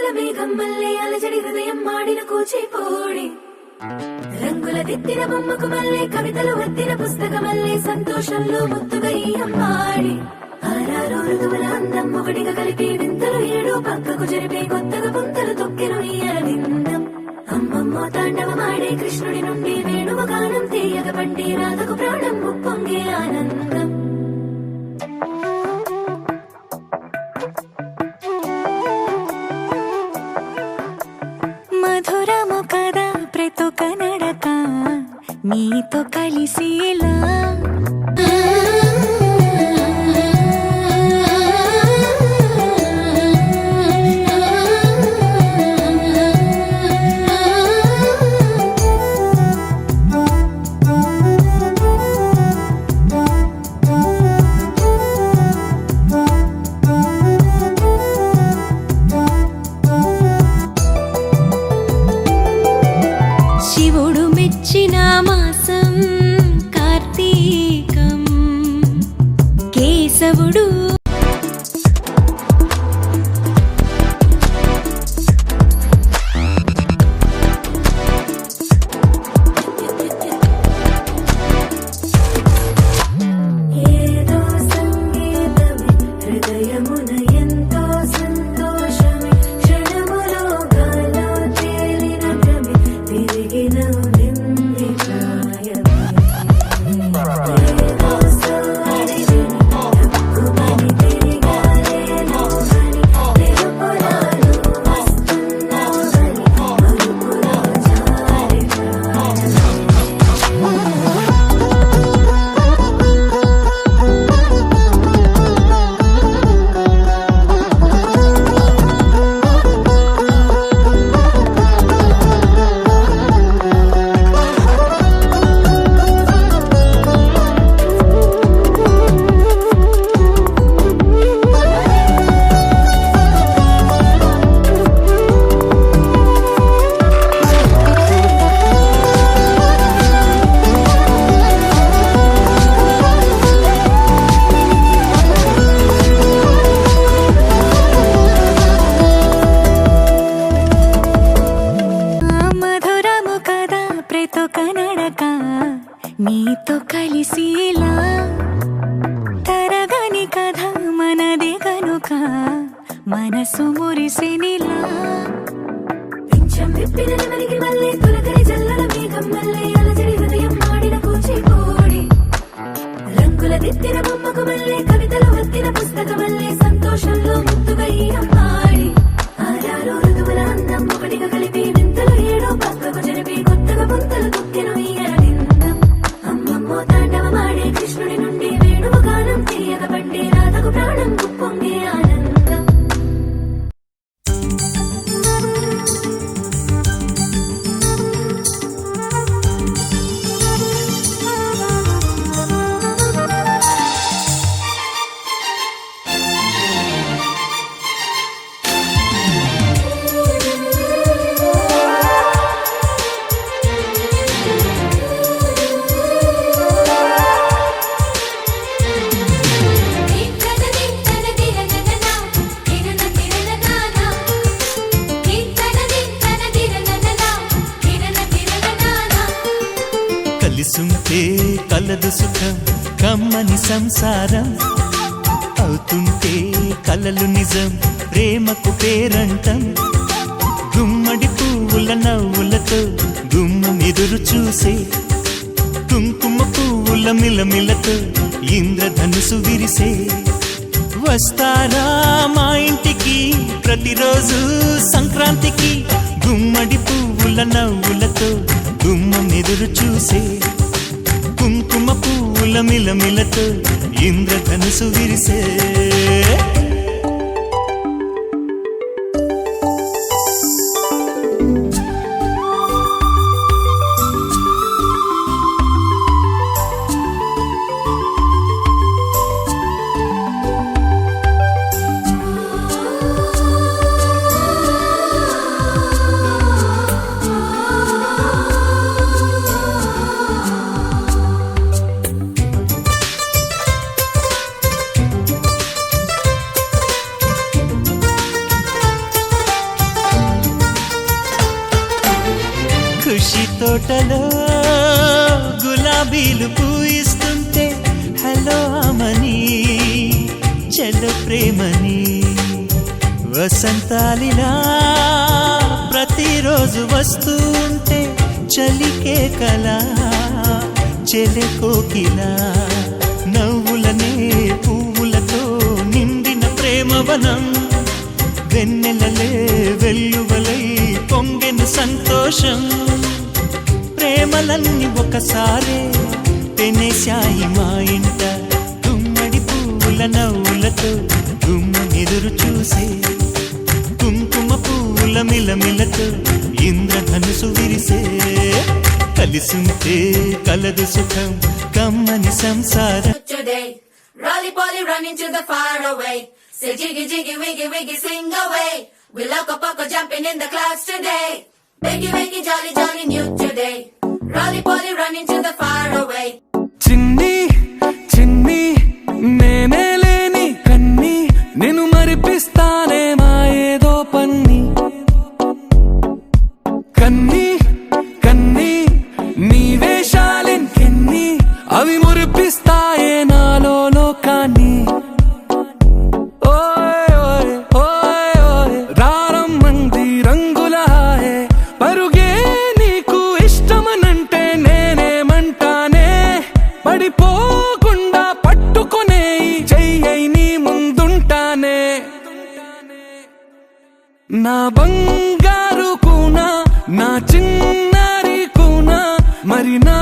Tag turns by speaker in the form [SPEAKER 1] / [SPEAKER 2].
[SPEAKER 1] జల్లుల మేఘం మల్లే అలజడి హృదయం మాడిన కూచిపోడి రంగుల దిద్దిన బొమ్మకు మల్లే కవితలు వద్దిన పుస్తకమల్లే సంతోషంలో ముద్దుగా ఈ అమ్మాడి ఆరారు ఋతువుల అందం ఒకటిగా కలిపి వింతలు ఏడు పక్కకు జరిపే కొత్తగా పుంతలు తొక్కెను ఈ అరవిందం అమ్మమ్మో తాండవమాడే కృష్ణుడి నుండి వేణువ గానం తీయగ పండి రాధకు ప్రాణం ఉప్పొంగే ఆనందం
[SPEAKER 2] మధురము కదా ప్రతి నడక నీతో కలిసేలా శివుడు మెచ్చిన మాసం కార్తీకం కేశవుడు
[SPEAKER 1] ఏదో సంగీతమే హృదయమున ఎంతో సంతోషమే క్షణములో గాలో తేలిన భ్రమే తిరిగిన నింది ప్రాయమే ఏదో సోది విని తక్కువని తిరిగాలేను అని తెలుపురాను వస్తున్నావని మరుపులో జారి ప్రాణమే
[SPEAKER 2] మధురము కదా ప్రతి నడక నీతో కలిసేలా తరగని కథ మనదే కనుక మనసు మురిసెనిలా
[SPEAKER 1] పింఛం విప్పిన నెమలికి మల్లె తొలకరి జల్లుల మేఘం మల్లె అలజడి హృదయం మాడిన కూచిపోడి రంగుల దిద్దిన బొమ్మకు మల్లె కవితలు వద్దిన పుస్తకమల్లె సంతోషంలో ముద్దుగా ఈ అమ్మాడి ఆరారు ఋతువుల అందం ఒకటిగా కలిపి వింతలు ఏడో పక్కకు జరిపి కొత్తగా పుంతలు తొక్కెను ఈ అరవిందం అమ్మమ్మో తాండవమాడే కృష్ణుడి నుండి వేణువ గానం తీయగ పండి రాధకు ప్రాణం ఉప్పొంగే ఆనందం
[SPEAKER 3] కలిసుంటే కలదు సుఖం కమ్మని సంసారం అవుతుంటే కలలు నిజం ప్రేమకు పేరంటం గుమ్మడి పువ్వుల నవ్వులతో గుమ్మం ఎదురు చూసే కుంకుమ పువ్వుల మిలమిలతో ఇంద్రధనుసు విరిసే వస్తారా మా ఇంటికి ప్రతిరోజు సంక్రాంతికి గుమ్మడి పువ్వుల నవ్వులతో గుమ్మం ఎదురు చూసే కుంకుమ పువ్వుల మిలమిలతో ఇంద్రధనుసు విరిసే తోటలో గులాబీలు పూయిస్తుంటే హలో అమని చెల్ల ప్రేమని వసంతాలిలా ప్రతిరోజు వస్తూ ఉంటే చలికే కలా చెలె కోకిలా నవ్వులనే పువ్వులతో నిండిన ప్రేమవనం వెన్నెలలే వెల్లువలై పొంగెను సంతోషం ప్రేమలన్నీ ఒకసారే పెనేశాయి మా ఇంట గుమ్మడి పువ్వుల నవ్వులతో గుమ్మెదురు చూసే కుంకుమ పువ్వుల మిలమిలతో ఇంద్రధనుసు విరిసే కలిసుంటే కలదు సుఖం కమ్మని సంసారం
[SPEAKER 1] Today, Rolly Polly running to the far away. Say jiggy jiggy wiggy wiggy sing away. We loco poco jumping in the clouds today. Wiggy wiggy jolly jolly new today. Rolly Polly running to the far away.
[SPEAKER 4] చిన్ని చిన్ని నేనే లేని కన్ని నేను మరిపిస్తానే మా ఏదో పన్ని కన్ని కన్ని నీ వేషాలెన్ని అవి మురిపిస్తాయే నాలో లోకాన్ని ఓయ్ ఓయ్ ఓయ్ ఓయ్ రారమ్మంది రంగుల హాయే పరుగే నీకు ఇష్టమనంటే నేనేమంటానే పడిపోకుండా పట్టుకునే చెయ్యై నీ ముందుంటానే నా బంగారు కూనా నా చిన్నారి కూనా మరి నా